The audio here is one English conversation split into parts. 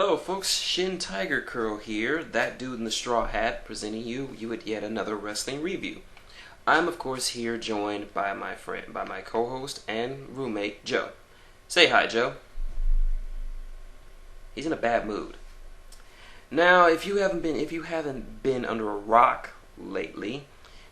Hello folks, shintigercurl here, that dude in the straw hat, presenting you with yet another wrestling review. I'm of course here joined by my co-host and roommate, Joe. Say hi, Joe. He's in a bad mood. Now, if you haven't been under a rock lately,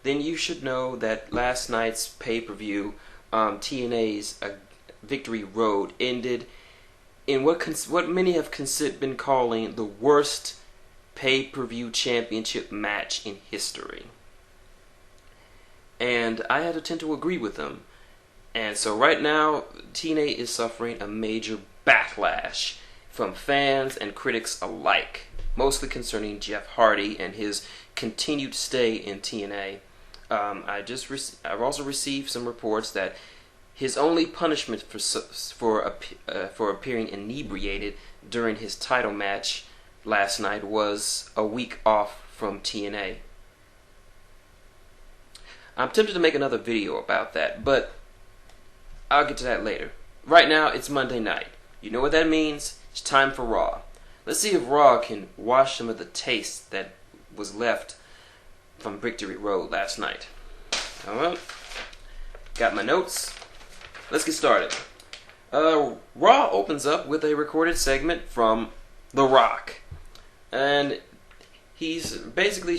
then you should know that last night's pay-per-view, TNA's Victory Road, ended in what many have been calling the worst pay-per-view championship match in history. And I had to tend to agree with them. And so right now, TNA is suffering a major backlash from fans and critics alike, mostly concerning Jeff Hardy and his continued stay in TNA. I've also received some reports that his only punishment for appearing inebriated during his title match last night was a week off from TNA. I'm tempted to make another video about that, but I'll get to that later. Right now, it's Monday night. You know what that means? It's time for Raw. Let's see if Raw can wash some of the taste that was left from Victory Road last night. Alright, got my notes. Let's get started. Raw opens up with a recorded segment from The Rock, and he's basically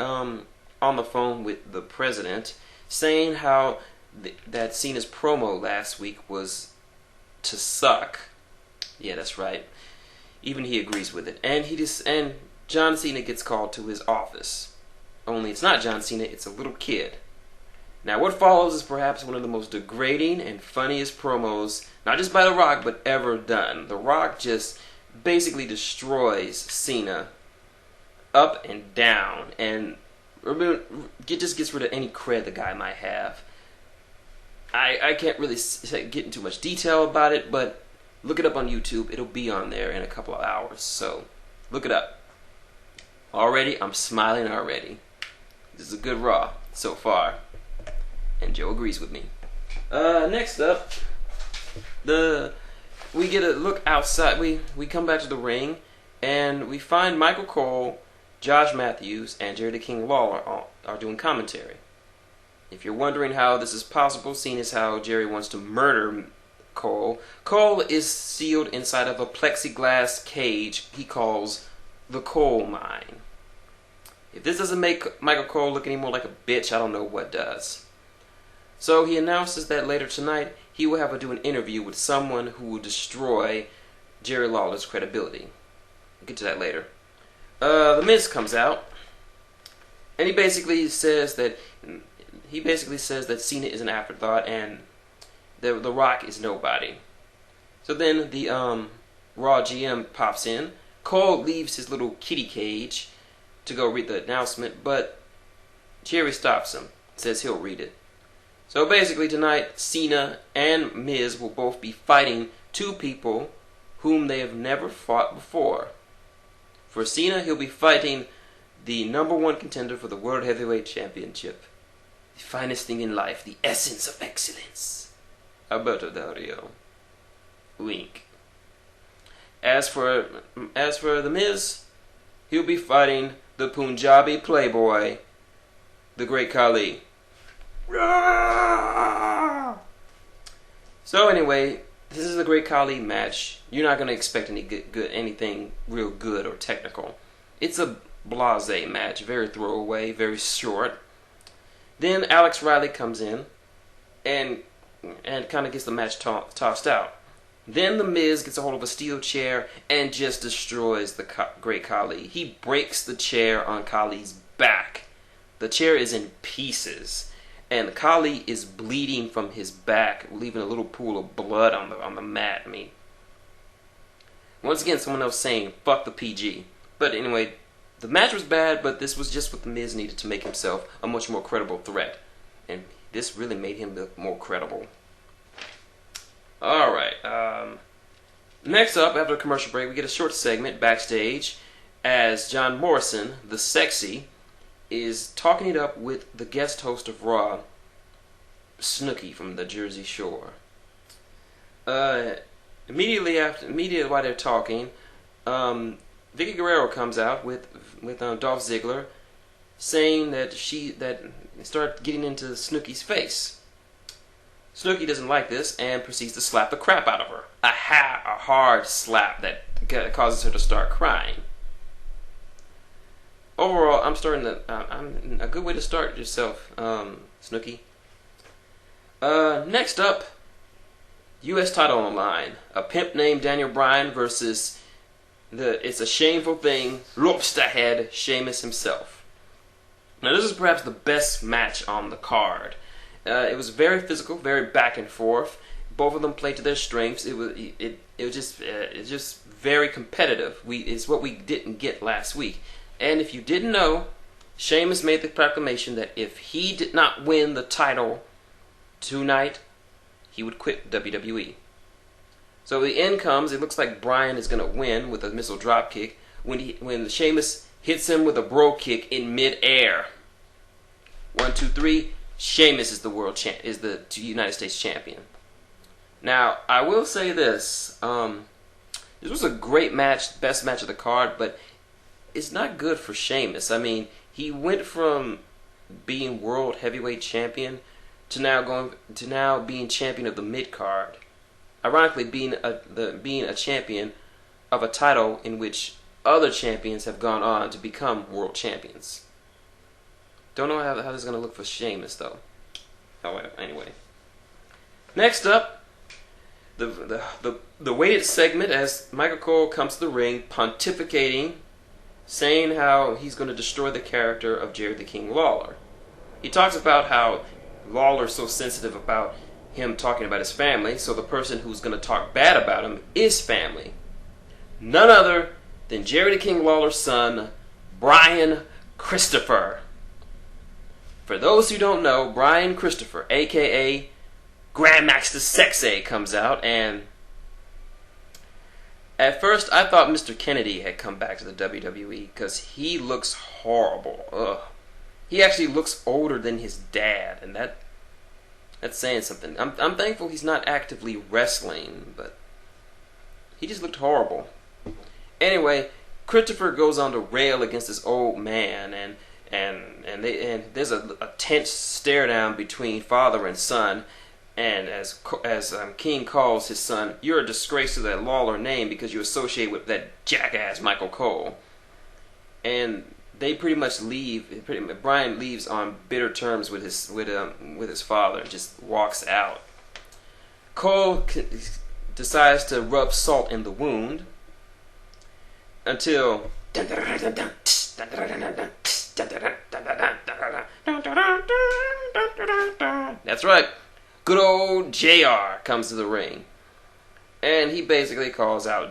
on the phone with the president, saying how that Cena's promo last week was to suck. Yeah, that's right. Even he agrees with it, and John Cena gets called to his office. Only it's not John Cena; it's a little kid. Now, what follows is perhaps one of the most degrading and funniest promos, not just by The Rock, but ever done. The Rock just basically destroys Cena up and down, and just gets rid of any cred the guy might have. I can't really get into much detail about it, but look it up on YouTube. It'll be on there in a couple of hours, so look it up. Already, I'm smiling already. This is a good Raw so far. And Joe agrees with me. Next up, we get a look outside. We come back to the ring, and we find Michael Cole, Josh Matthews, and Jerry the King Lawler are doing commentary. If you're wondering how this is possible, seeing as how Jerry wants to murder Cole, Cole is sealed inside of a plexiglass cage he calls the coal mine. If this doesn't make Michael Cole look any more like a bitch, I don't know what does. So he announces that later tonight he will have to do an interview with someone who will destroy Jerry Lawler's credibility. We'll get to that later. The Miz comes out, and he basically says that Cena is an afterthought and the Rock is nobody. So then the Raw GM pops in. Cole leaves his little kitty cage to go read the announcement, but Jerry stops him, says he'll read it. So basically tonight, Cena and Miz will both be fighting two people whom they have never fought before. For Cena, he'll be fighting the #1 contender for the World Heavyweight Championship. The finest thing in life, the essence of excellence. Alberto Del Rio. Wink. As for the Miz, he'll be fighting the Punjabi playboy, the Great Khali. So anyway, this is a Great Khali match. You're not going to expect anything real good or technical. It's a blasé match, very throwaway, very short. Then Alex Riley comes in and kind of gets the match tossed out. Then the Miz gets a hold of a steel chair and just destroys the Great Khali. He breaks the chair on Khali's back. The chair is in pieces. And Khali is bleeding from his back, leaving a little pool of blood on the mat. I mean, once again, someone else saying, fuck the PG. But anyway, the match was bad, but this was just what the Miz needed to make himself a much more credible threat. And this really made him look more credible. Alright, next up, after a commercial break, we get a short segment backstage as John Morrison, the sexy, is talking it up with the guest host of Raw, Snooki from the Jersey Shore. Immediately while they're talking, Vicky Guerrero comes out with Dolph Ziggler, saying that start getting into Snooki's face. Snooki doesn't like this and proceeds to slap the crap out of her. A hard slap that causes her to start crying. Overall, I'm a good way to start yourself, Snooki. Next up, U.S. title on the line. A pimp named Daniel Bryan versus It's a Shameful Thing, Lobster Head, Sheamus himself. Now, this is perhaps the best match on the card. It was very physical, very back and forth. Both of them played to their strengths. It was just very competitive. It's what we didn't get last week. And if you didn't know, Sheamus made the proclamation that if he did not win the title tonight, he would quit WWE. So the end comes. It looks like Bryan is going to win with a missile drop kick when Sheamus hits him with a bro kick in mid-air. 1, 2, 3. Sheamus is the United States champion. Now, I will say this. This was a great match, best match of the card, but it's not good for Sheamus. I mean, he went from being world heavyweight champion to now being champion of the mid card. Ironically, being a champion of a title in which other champions have gone on to become world champions. Don't know how this is going to look for Sheamus, though. However, anyway. Next up, the weighted segment as Michael Cole comes to the ring pontificating, saying how he's going to destroy the character of Jerry the King Lawler. He talks about how Lawler's so sensitive about him talking about his family, so the person who's going to talk bad about him is family. None other than Jerry the King Lawler's son, Brian Christopher. For those who don't know, Brian Christopher, a.k.a. Grandmaster Sexay, comes out, and at first I thought Mr. Kennedy had come back to the WWE because he looks horrible. Ugh. He actually looks older than his dad, and that's saying something. I'm thankful he's not actively wrestling, but he just looked horrible. Anyway, Christopher goes on to rail against this old man, and there's a tense stare down between father and son. And as King calls his son, "You're a disgrace to that Lawler name because you associate with that jackass Michael Cole." And they pretty much leave. Brian leaves on bitter terms with his father. Just walks out. Cole decides to rub salt in the wound until that's right. Good old JR comes to the ring, and he basically calls out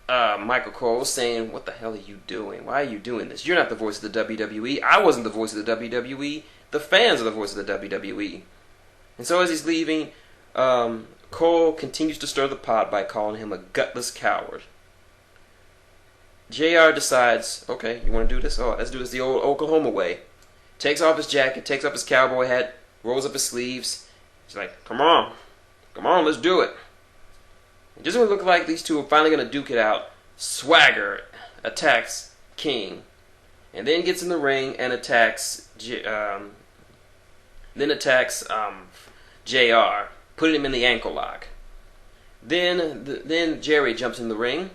Michael Cole, saying, "What the hell are you doing? Why are you doing this? You're not the voice of the WWE. I wasn't the voice of the WWE. The fans are the voice of the WWE." And so as he's leaving, Cole continues to stir the pot by calling him a gutless coward. JR decides, okay, you want to do this? Oh, let's do this the old Oklahoma way. Takes off his jacket, takes off his cowboy hat, rolls up his sleeves. He's like, come on, let's do it. It doesn't look like these two are finally going to duke it out. Swagger attacks King, and then gets in the ring and attacks JR, putting him in the ankle lock. Then Jerry jumps in the ring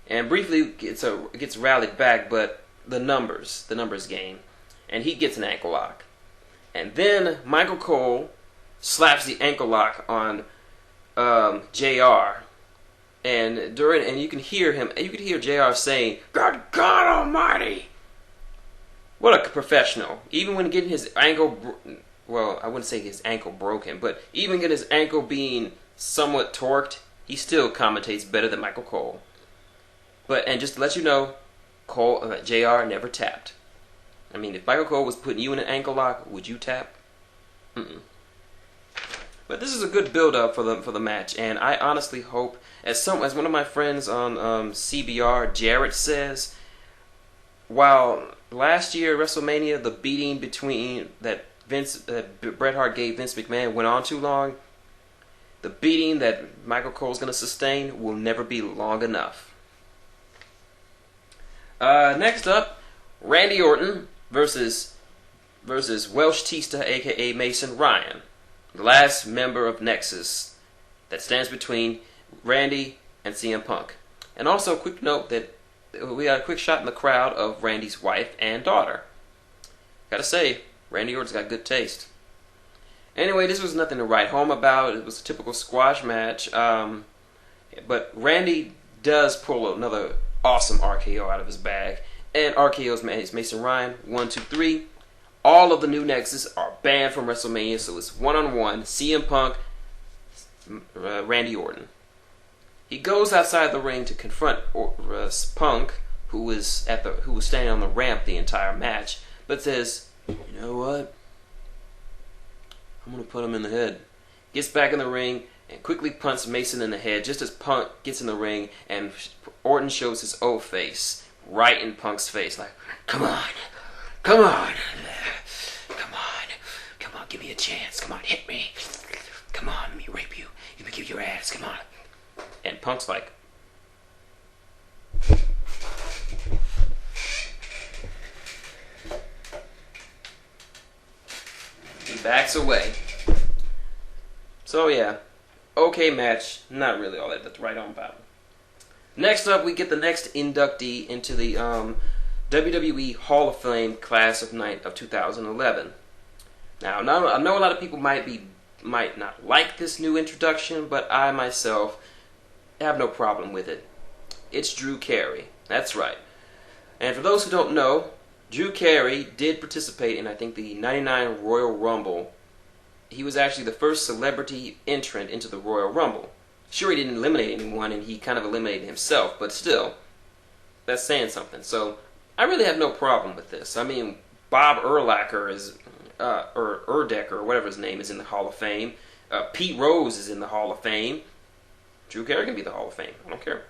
and briefly gets rallied back, but the numbers game, and he gets an ankle lock. And then Michael Cole slaps the ankle lock on JR, and you can hear JR saying, "God Almighty!" What a professional! Even when getting his ankle, I wouldn't say his ankle broken, but even getting his ankle being somewhat torqued, he still commentates better than Michael Cole. And just to let you know, JR never tapped. I mean, if Michael Cole was putting you in an ankle lock, would you tap? Mm-mm. But this is a good build-up for the match, and I honestly hope, as one of my friends on CBR, Jarrett, says, while last year at WrestleMania the beating between that Bret Hart gave Vince McMahon went on too long, the beating that Michael Cole's going to sustain will never be long enough. Next up, Randy Orton versus Welsh Tista, aka Mason Ryan, the last member of Nexus that stands between Randy and CM Punk. And also, quick note that we got a quick shot in the crowd of Randy's wife and daughter. Gotta say, Randy Orton's got good taste. Anyway, this was nothing to write home about. It was a typical squash match. But Randy does pull another awesome RKO out of his bag. And RKO's Mason Ryan. 1, 2, 3. All of the new Nexus are banned from WrestleMania, so it's one-on-one. CM Punk, Randy Orton. He goes outside the ring to confront Punk, who was standing on the ramp the entire match, but says, "You know what? I'm gonna put him in the head." Gets back in the ring and quickly punts Mason in the head just as Punk gets in the ring, and Orton shows his O face right in Punk's face, like, "Come on, come on, come on, come on, give me a chance, come on, hit me, come on, let me rape you, let me give you your ass, come on." And Punk's like, he backs away. So yeah, okay match, not really all that to write on about. Next up, we get the next inductee into the WWE Hall of Fame class of 2011. Now, I know a lot of people might not like this new introduction, but I myself have no problem with it. It's Drew Carey. That's right. And for those who don't know, Drew Carey did participate in, I think, the '99 Royal Rumble. He was actually the first celebrity entrant into the Royal Rumble. Sure, he didn't eliminate anyone, and he kind of eliminated himself, but still, that's saying something. So, I really have no problem with this. I mean, Bob Urlacher is, or Urdecker, or whatever his name is, in the Hall of Fame. Pete Rose is in the Hall of Fame. Drew Carey can be the Hall of Fame. I don't care.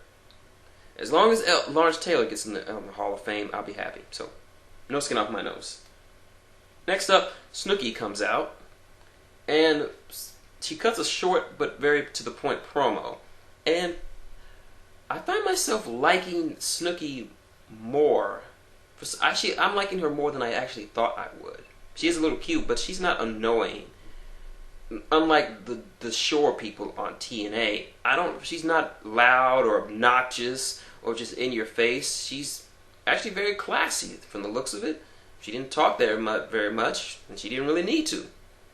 As long as Lawrence Taylor gets in the Hall of Fame, I'll be happy. So, no skin off my nose. Next up, Snooki comes out, and she cuts a short but very to the point promo. And I find myself liking Snooki more. Actually, I'm liking her more than I actually thought I would. She is a little cute, but she's not annoying. Unlike the Shore people on TNA, she's not loud or obnoxious or just in your face. She's actually very classy from the looks of it. She didn't talk there very much, and she didn't really need to.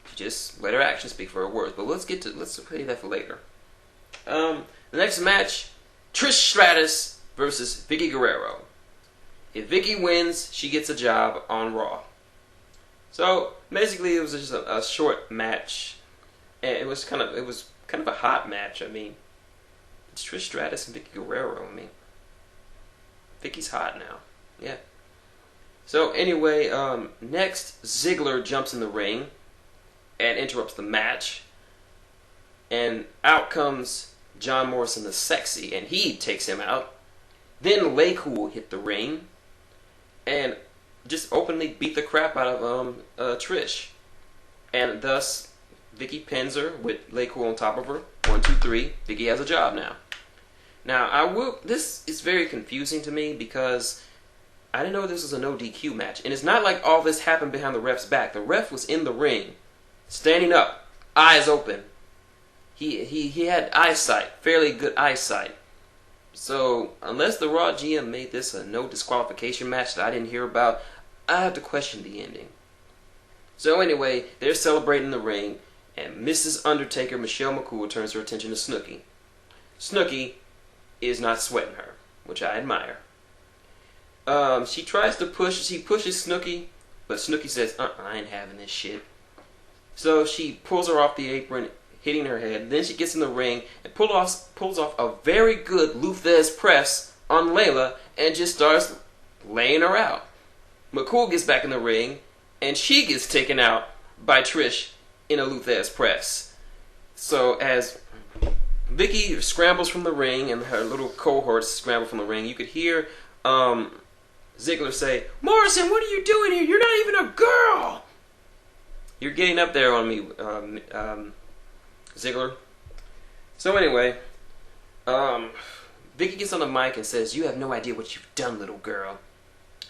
She just let her actions speak for her words. But let's play that for later. The next match, Trish Stratus versus Vicky Guerrero. If Vicky wins, she gets a job on Raw. So basically, it was just a short match. And it was kind of a hot match. I mean, it's Trish Stratus and Vicky Guerrero. I mean, Vicky's hot now. Yeah. So anyway, next Ziggler jumps in the ring and interrupts the match, and out comes John Morrison the Sexy, and he takes him out. Then LayCool hit the ring and just openly beat the crap out of Trish, and thus Vicky pins her with LayCool on top of her. 1, 2, 3. Vicky has a job now. Now, this is very confusing to me because I didn't know this was a no DQ match. And it's not like all this happened behind the ref's back. The ref was in the ring, standing up, eyes open. He had eyesight, fairly good eyesight. So, unless the Raw GM made this a no disqualification match that I didn't hear about, I have to question the ending. So anyway, they're celebrating the ring, and Mrs. Undertaker Michelle McCool turns her attention to Snooki. Snooki is not sweating her, which I admire. She pushes Snooki, but Snooki says, I ain't having this shit. So she pulls her off the apron, hitting her head. Then she gets in the ring and pulls off a very good Lou Thesz press on Layla and just starts laying her out. McCool gets back in the ring, and she gets taken out by Trish in a Lou Thesz press. So as Vicky scrambles from the ring and her little cohorts scramble from the ring, you could hear Ziggler say, "Morrison, what are you doing here? You're not even a girl!" You're getting up there on me, Ziggler. So anyway, Vicky gets on the mic and says, "You have no idea what you've done, little girl.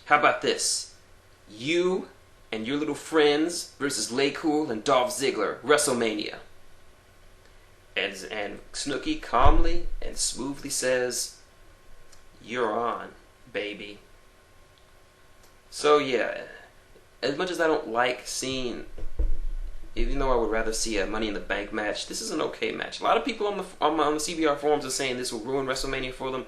How about this? You and your little friends versus Lay Cool and Dolph Ziggler, WrestleMania." And Snooki calmly and smoothly says, "You're on, baby." So yeah, as much as I don't like seeing, even though I would rather see a Money in the Bank match, this is an okay match. A lot of people on the CBR forums are saying this will ruin WrestleMania for them.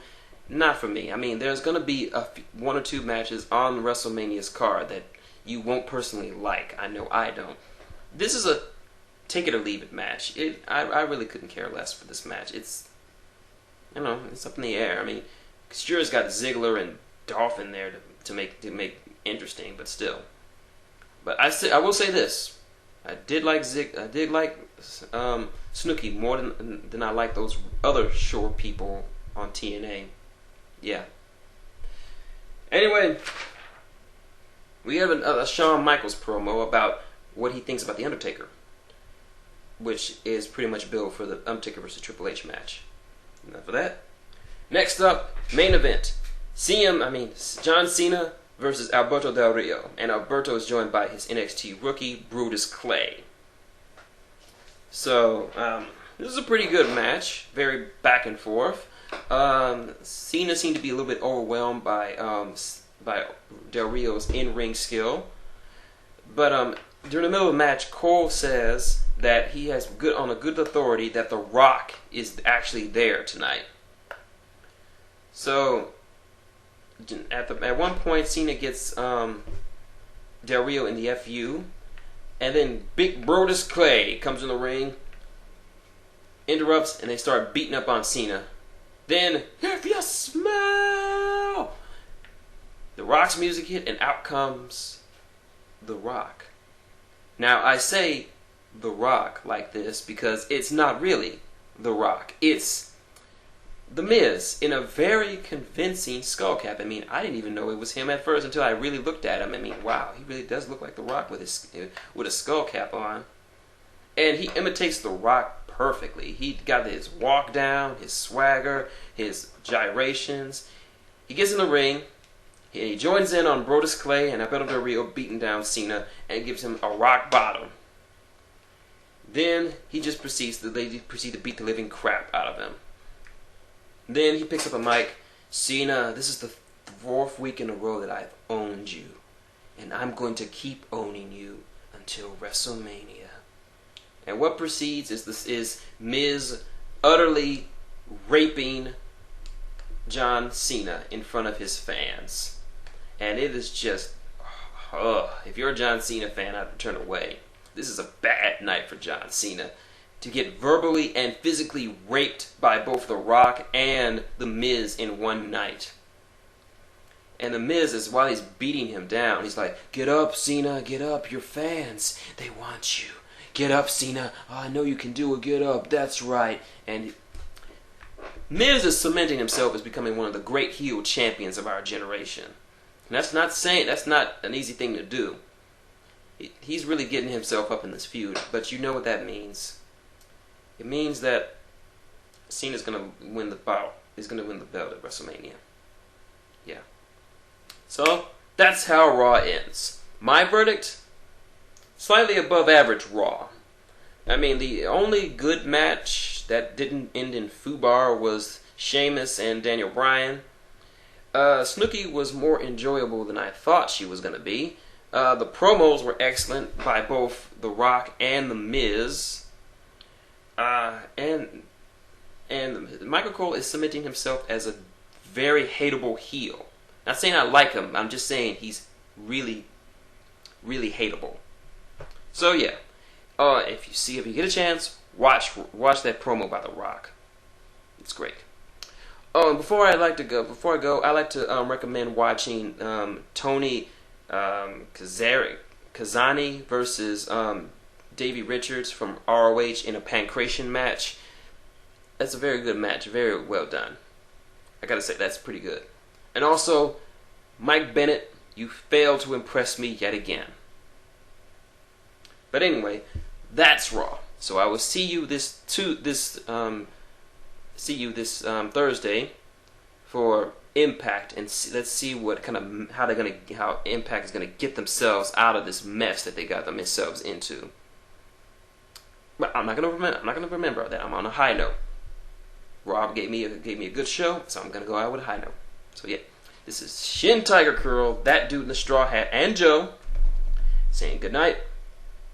Not for me. I mean, there's going to be one or two matches on WrestleMania's card that you won't personally like. I know I don't. This is a take it or leave it match. I really couldn't care less for this match. It's, you know, it's up in the air. I mean, sure, it's got Ziggler and Dolph in there to make interesting, but still. But I will say this. I did like Snooki more than I like those other short people on TNA. Yeah. Anyway, we have a Shawn Michaels promo about what he thinks about The Undertaker, which is pretty much billed for the Undertaker versus Triple H match. Enough of that. Next up, main event. John Cena versus Alberto Del Rio. And Alberto is joined by his NXT rookie, Brutus Clay. So, this is a pretty good match. Very back and forth. Cena seemed to be a little bit overwhelmed by Del Rio's in-ring skill. But during the middle of the match, Cole says that he has on a good authority that The Rock is actually there tonight. So at one point, Cena gets Del Rio in the FU, and then Big Brutus Clay comes in the ring, interrupts, and they start beating up on Cena. Then, if you smell, The Rock's music hit, and out comes The Rock. Now, I say The Rock like this because it's not really The Rock. It's The Miz in a very convincing skull cap. I mean, I didn't even know it was him at first until I really looked at him. I mean, wow, he really does look like The Rock with a skull cap on. And he imitates The Rock perfectly. He got his walk down, his swagger, his gyrations. He gets in the ring. He joins in on Brutus Clay and Alberto Del Rio beating down Cena and gives him a rock bottom. Then they proceed to beat the living crap out of him. Then he picks up a mic. "Cena, this is the 4th week in a row that I've owned you, and I'm going to keep owning you until WrestleMania." And what proceeds is Miz utterly raping John Cena in front of his fans. And it is just, if you're a John Cena fan, I'd turn away. This is a bad night for John Cena. To get verbally and physically raped by both The Rock and The Miz in one night. And The Miz is, while he's beating him down, he's like, "Get up, Cena, get up, your fans, they want you. Get up, Cena, oh, I know you can do it, get up, that's right." And Miz is cementing himself as becoming one of the great heel champions of our generation. And that's not an easy thing to do. He's really getting himself up in this feud, but you know what that means. It means that Cena's going to win the bout. He's going to win the belt at WrestleMania. Yeah. So, that's how Raw ends. My verdict? Slightly above average Raw. I mean, the only good match that didn't end in foobar was Sheamus and Daniel Bryan. Snooki was more enjoyable than I thought she was going to be. The promos were excellent by both The Rock and The Miz. And Michael Cole is cementing himself as a very hateable heel. Not saying I like him, I'm just saying he's really, really hateable. So yeah, if you get a chance, watch that promo by The Rock. It's great. Oh, and before I go, I like to recommend watching Tony Kazani versus Davey Richards from ROH in a pancration match. That's a very good match, very well done. I gotta say, that's pretty good. And also, Mike Bennett, you failed to impress me yet again. But anyway, that's Raw. So I will see you this Thursday for Impact, and let's see what kind of how Impact is gonna get themselves out of this mess that they got themselves into. But I'm not gonna remember that. I'm on a high note. Rob gave me a good show, so I'm gonna go out with a high note. So yeah, this is shintigercurl, that dude in the straw hat, and Joe saying good night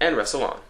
and wrestle on.